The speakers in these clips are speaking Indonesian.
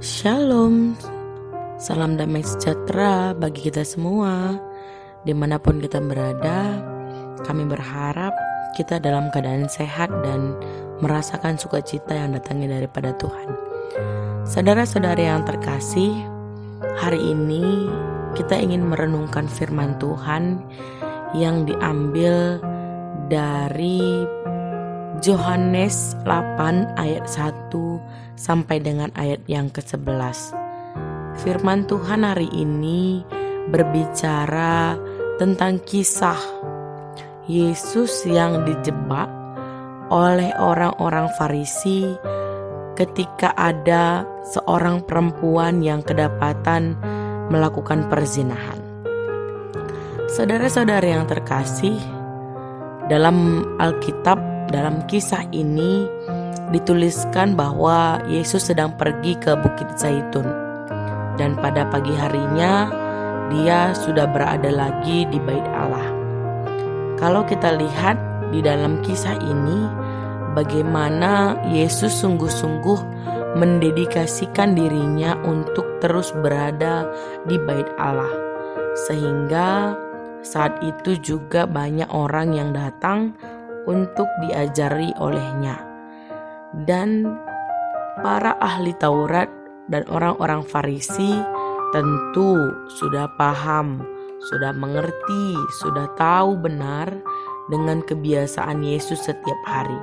Shalom, salam damai sejahtera bagi kita semua. Dimanapun kita berada, kami berharap kita dalam keadaan sehat dan merasakan sukacita yang datangnya daripada Tuhan. Saudara-saudari yang terkasih, hari ini kita ingin merenungkan firman Tuhan yang diambil dari Yohanes 8 ayat 1 sampai dengan ayat yang ke-11. Firman Tuhan hari ini berbicara tentang kisah Yesus yang dijebak oleh orang-orang Farisi ketika ada seorang perempuan yang kedapatan melakukan perzinahan. Saudara-saudari yang terkasih, dalam Alkitab, dalam kisah ini dituliskan bahwa Yesus sedang pergi ke Bukit Zaitun, dan pada pagi harinya dia sudah berada lagi di Bait Allah. Kalau kita lihat di dalam kisah ini, bagaimana Yesus sungguh-sungguh mendedikasikan dirinya untuk terus berada di Bait Allah, sehingga saat itu juga banyak orang yang datang untuk diajari olehnya. Dan para ahli Taurat dan orang-orang Farisi tentu sudah paham, sudah mengerti, sudah tahu benar dengan kebiasaan Yesus setiap hari.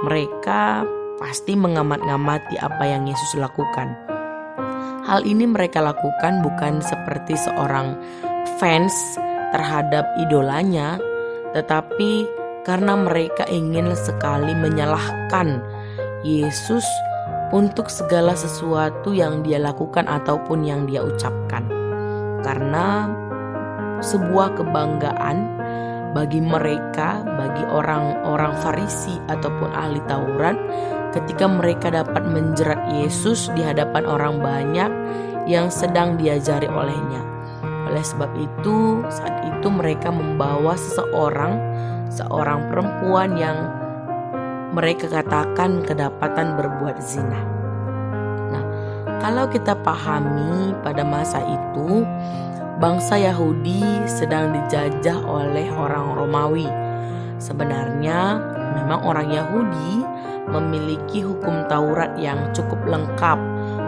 Mereka pasti mengamat-ngamati apa yang Yesus lakukan. Hal ini mereka lakukan bukan seperti seorang fans terhadap idolanya, tetapi karena mereka ingin sekali menyalahkan Yesus untuk segala sesuatu yang dia lakukan ataupun yang dia ucapkan. Karena sebuah kebanggaan bagi mereka, bagi orang-orang Farisi ataupun ahli Taurat, ketika mereka dapat menjerat Yesus di hadapan orang banyak yang sedang diajari olehnya. Oleh sebab itu, saat itu mereka membawa seorang perempuan yang mereka katakan kedapatan berbuat zina. Nah, kalau kita pahami pada masa itu, bangsa Yahudi sedang dijajah oleh orang Romawi. Sebenarnya memang orang Yahudi memiliki hukum Taurat yang cukup lengkap,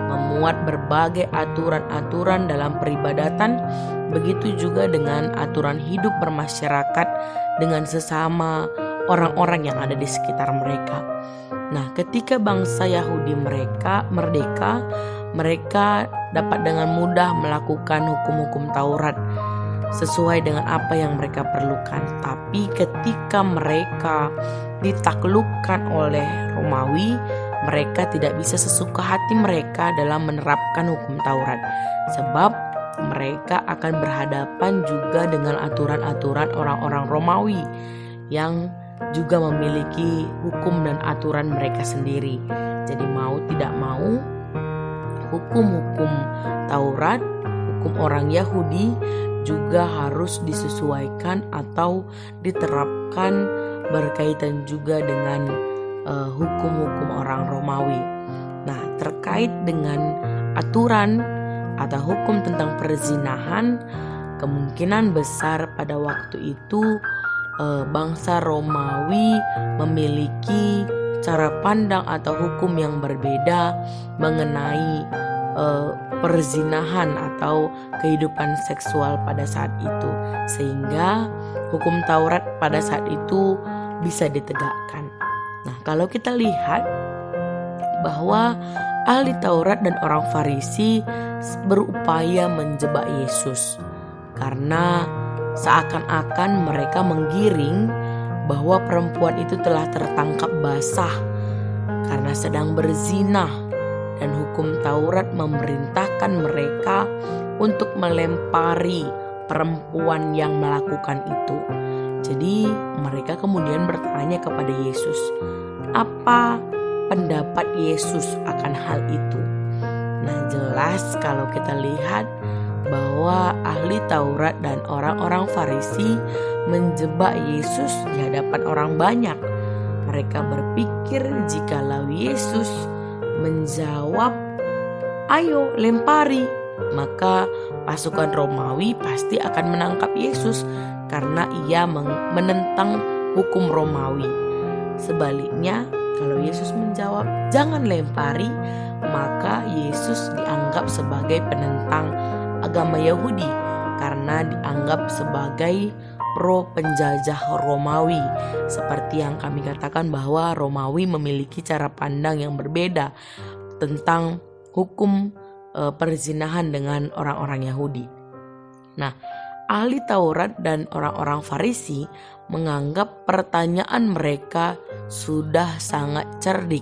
memuat berbagai aturan-aturan dalam peribadatan, begitu juga dengan aturan hidup bermasyarakat dengan sesama orang-orang yang ada di sekitar mereka. Nah, ketika bangsa Yahudi mereka merdeka, mereka dapat dengan mudah melakukan hukum-hukum Taurat sesuai dengan apa yang mereka perlukan. Tapi ketika mereka ditaklukkan oleh Romawi, mereka tidak bisa sesuka hati mereka dalam menerapkan hukum Taurat, sebab mereka akan berhadapan juga dengan aturan-aturan orang-orang Romawi yang juga memiliki hukum dan aturan mereka sendiri. Jadi mau tidak mau, hukum-hukum Taurat, hukum orang Yahudi juga harus disesuaikan atau diterapkan berkaitan juga dengan hukum-hukum orang Romawi. Nah, terkait dengan aturan atau hukum tentang perzinahan, kemungkinan besar pada waktu itu bangsa Romawi memiliki cara pandang atau hukum yang berbeda mengenai perzinahan atau kehidupan seksual pada saat itu, sehingga hukum Taurat pada saat itu bisa ditegakkan. Nah, kalau kita lihat bahwa ahli Taurat dan orang Farisi berupaya menjebak Yesus, karena seakan-akan mereka menggiring bahwa perempuan itu telah tertangkap basah karena sedang berzina, dan hukum Taurat memerintahkan mereka untuk melempari perempuan yang melakukan itu. Jadi mereka kemudian bertanya kepada Yesus, apa pendapat Yesus akan hal itu? Nah, jelas kalau kita lihat bahwa ahli Taurat dan orang-orang Farisi menjebak Yesus di hadapan orang banyak. Mereka berpikir jikalau Yesus menjawab "Ayo lempari." Maka pasukan Romawi pasti akan menangkap Yesus karena ia menentang hukum Romawi. Sebaliknya, kalau Yesus menjawab, "Jangan lempari," maka Yesus dianggap sebagai penentang agama Yahudi karena dianggap sebagai pro penjajah Romawi. Seperti yang kami katakan bahwa Romawi memiliki cara pandang yang berbeda tentang hukum perzinahan dengan orang-orang Yahudi. Nah, ahli Taurat dan orang-orang Farisi menganggap pertanyaan mereka sudah sangat cerdik,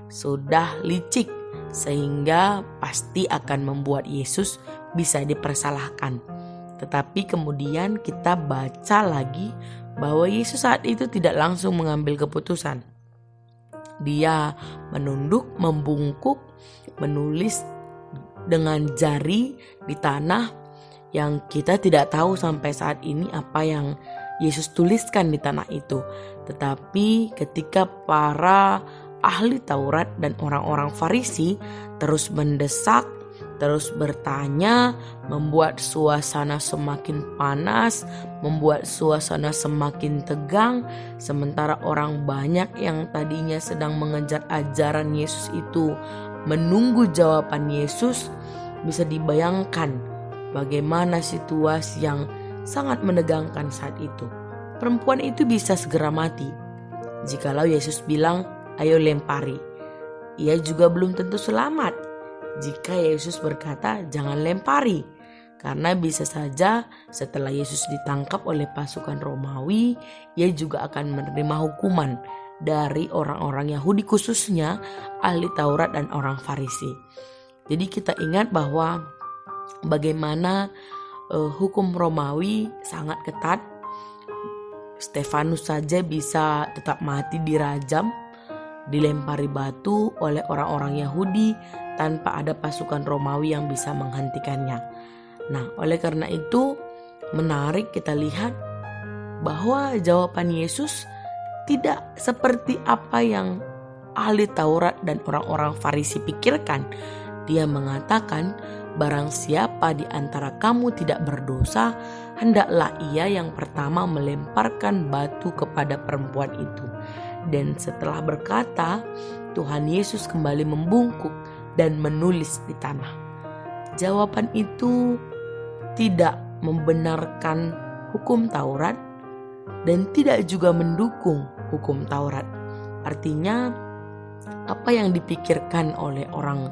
sudah licik, sehingga pasti akan membuat Yesus bisa dipersalahkan. Tetapi kemudian kita baca lagi bahwa Yesus saat itu tidak langsung mengambil keputusan. Dia menunduk, membungkuk, menulis dengan jari di tanah yang kita tidak tahu sampai saat ini apa yang Yesus tuliskan di tanah itu. Tetapi ketika para ahli Taurat dan orang-orang Farisi terus mendesak, terus bertanya, membuat suasana semakin panas, membuat suasana semakin tegang, sementara orang banyak yang tadinya sedang mengejar ajaran Yesus itu menunggu jawaban Yesus. Bisa dibayangkan bagaimana situasi yang sangat menegangkan saat itu. Perempuan itu bisa segera mati jikalau Yesus bilang, "Ayo lempari." Ia juga belum tentu selamat jika Yesus berkata, "Jangan lempari." Karena bisa saja setelah Yesus ditangkap oleh pasukan Romawi, ia juga akan menerima hukuman dari orang-orang Yahudi, khususnya ahli Taurat dan orang Farisi. Jadi kita ingat bahwa bagaimana hukum Romawi sangat ketat. Stefanus saja bisa tetap mati dirajam, dilempari batu oleh orang-orang Yahudi tanpa ada pasukan Romawi yang bisa menghentikannya. Nah, oleh karena itu menarik kita lihat bahwa jawaban Yesus tidak seperti apa yang ahli Taurat dan orang-orang Farisi pikirkan. Dia mengatakan, "Barang siapa di antara kamu tidak berdosa, hendaklah ia yang pertama melemparkan batu kepada perempuan itu." Dan setelah berkata, Tuhan Yesus kembali membungkuk dan menulis di tanah. Jawaban itu tidak membenarkan hukum Taurat dan tidak juga mendukung hukum Taurat. Artinya, apa yang dipikirkan oleh orang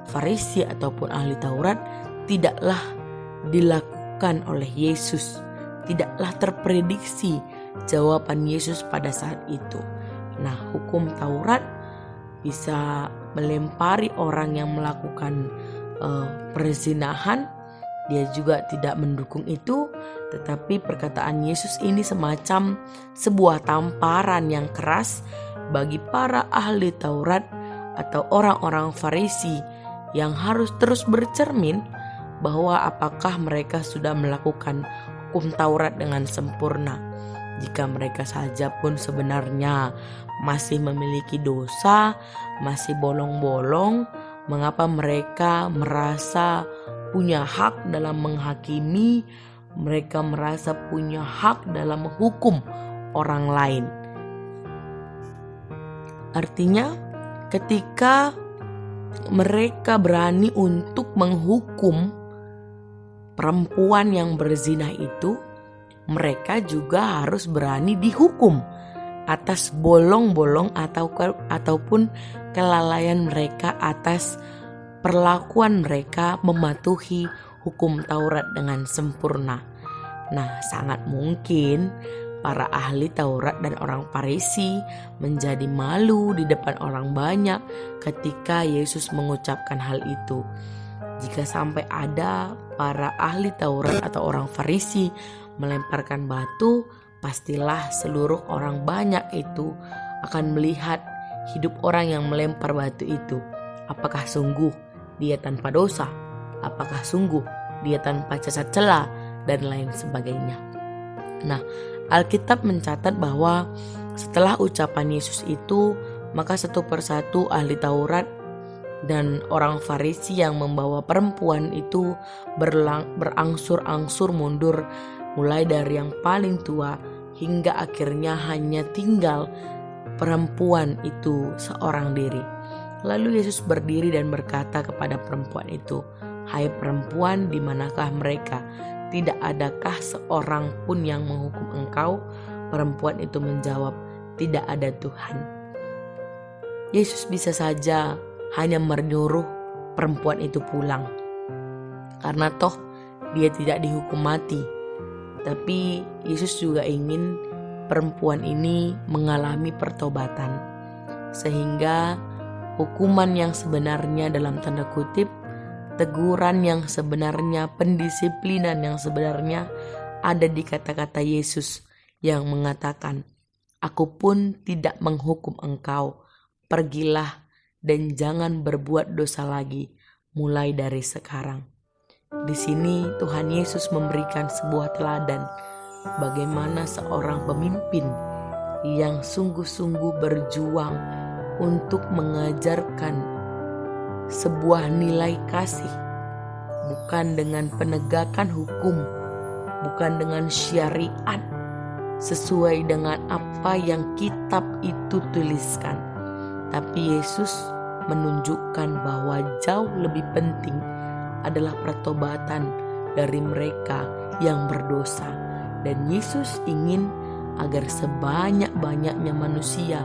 Farisi ataupun ahli Taurat tidaklah dilakukan oleh Yesus, tidaklah terprediksi jawaban Yesus pada saat itu. Nah, hukum Taurat bisa melempari orang yang melakukan perzinahan. Dia juga tidak mendukung itu, tetapi perkataan Yesus ini semacam sebuah tamparan yang keras bagi para ahli Taurat atau orang-orang Farisi yang harus terus bercermin bahwa apakah mereka sudah melakukan hukum Taurat dengan sempurna. Jika mereka saja pun sebenarnya masih memiliki dosa, masih bolong-bolong, mengapa mereka merasa punya hak dalam menghakimi, mereka merasa punya hak dalam menghukum orang lain. Artinya, ketika mereka berani untuk menghukum perempuan yang berzina itu, mereka juga harus berani dihukum atas bolong-bolong ataupun kelalaian mereka, atas perlakuan mereka mematuhi hukum Taurat dengan sempurna. Nah, sangat mungkin para ahli Taurat dan orang Farisi menjadi malu di depan orang banyak ketika Yesus mengucapkan hal itu. Jika sampai ada para ahli Taurat atau orang Farisi melemparkan batu, pastilah seluruh orang banyak itu akan melihat hidup orang yang melempar batu itu. Apakah sungguh dia tanpa dosa? Apakah sungguh dia tanpa cacat cela? Dan lain sebagainya. Nah, Alkitab mencatat bahwa setelah ucapan Yesus itu, maka satu persatu ahli Taurat Dan orang Farisi yang membawa perempuan itu berangsur-angsur mundur, mulai dari yang paling tua hingga akhirnya hanya tinggal perempuan itu seorang diri. Lalu Yesus berdiri dan berkata kepada perempuan itu, "Hai perempuan, di manakah mereka? Tidak adakah seorang pun yang menghukum engkau?" Perempuan itu menjawab, "Tidak ada Tuhan." Yesus bisa saja hanya menyuruh perempuan itu pulang, karena toh dia tidak dihukum mati. Tapi Yesus juga ingin perempuan ini mengalami pertobatan, sehingga hukuman yang sebenarnya dalam tanda kutip, teguran yang sebenarnya, pendisiplinan yang sebenarnya ada di kata-kata Yesus yang mengatakan, "Aku pun tidak menghukum engkau, pergilah dan jangan berbuat dosa lagi mulai dari sekarang." Di sini Tuhan Yesus memberikan sebuah teladan bagaimana seorang pemimpin yang sungguh-sungguh berjuang untuk mengajarkan sebuah nilai kasih, bukan dengan penegakan hukum, bukan dengan syariat sesuai dengan apa yang kitab itu tuliskan. Tapi Yesus menunjukkan bahwa jauh lebih penting adalah pertobatan dari mereka yang berdosa. Dan Yesus ingin agar sebanyak-banyaknya manusia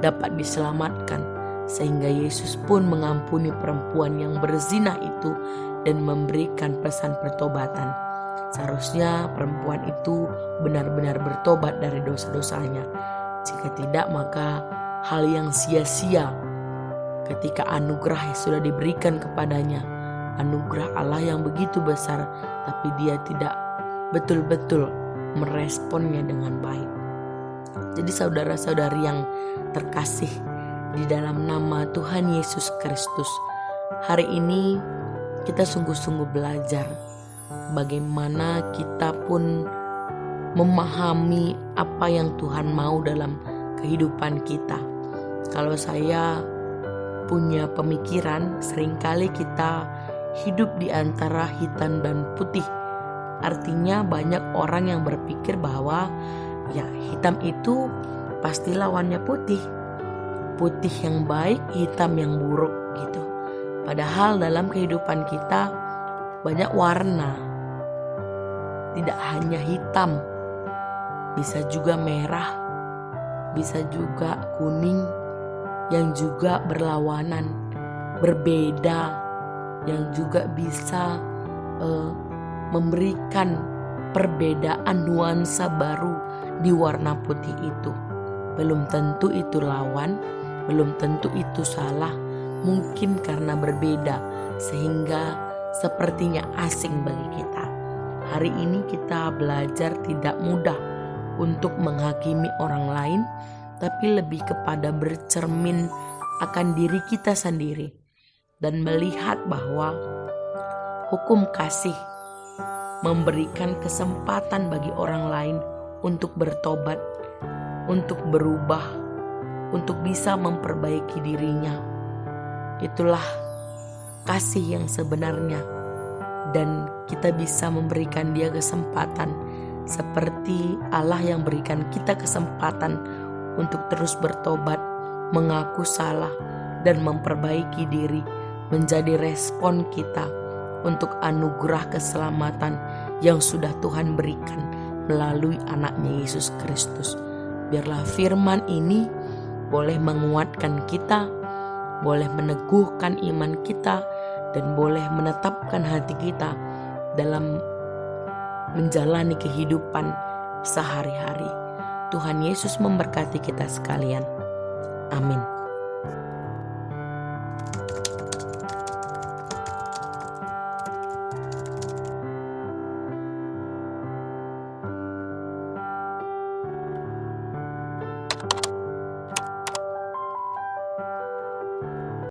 dapat diselamatkan, sehingga Yesus pun mengampuni perempuan yang berzina itu dan memberikan pesan pertobatan. Seharusnya perempuan itu benar-benar bertobat dari dosa-dosanya. Jika tidak, maka hal yang sia-sia ketika anugerah yang sudah diberikan kepadanya, anugerah Allah yang begitu besar, tapi dia tidak betul-betul meresponnya dengan baik. Jadi saudara-saudari yang terkasih di dalam nama Tuhan Yesus Kristus, hari ini kita sungguh-sungguh belajar bagaimana kita pun memahami apa yang Tuhan mau dalam kehidupan kita. Kalau saya punya pemikiran, seringkali kita hidup di antara hitam dan putih. Artinya banyak orang yang berpikir bahwa ya hitam itu pasti lawannya putih. Putih yang baik, hitam yang buruk gitu. Padahal dalam kehidupan kita banyak warna. Tidak hanya hitam, bisa juga merah, bisa juga kuning, yang juga berlawanan, berbeda, yang juga bisa memberikan perbedaan nuansa baru di warna putih itu. Belum tentu itu lawan, belum tentu itu salah, mungkin karena berbeda sehingga sepertinya asing bagi kita. Hari ini kita belajar tidak mudah untuk menghakimi orang lain, tapi lebih kepada bercermin akan diri kita sendiri dan melihat bahwa hukum kasih memberikan kesempatan bagi orang lain untuk bertobat, untuk berubah, untuk bisa memperbaiki dirinya. Itulah kasih yang sebenarnya, dan kita bisa memberikan dia kesempatan seperti Allah yang berikan kita kesempatan untuk terus bertobat, mengaku salah, dan memperbaiki diri menjadi respon kita untuk anugerah keselamatan yang sudah Tuhan berikan melalui anaknya Yesus Kristus. Biarlah firman ini boleh menguatkan kita, boleh meneguhkan iman kita, dan boleh menetapkan hati kita dalam menjalani kehidupan sehari-hari. Tuhan Yesus memberkati kita sekalian. Amin.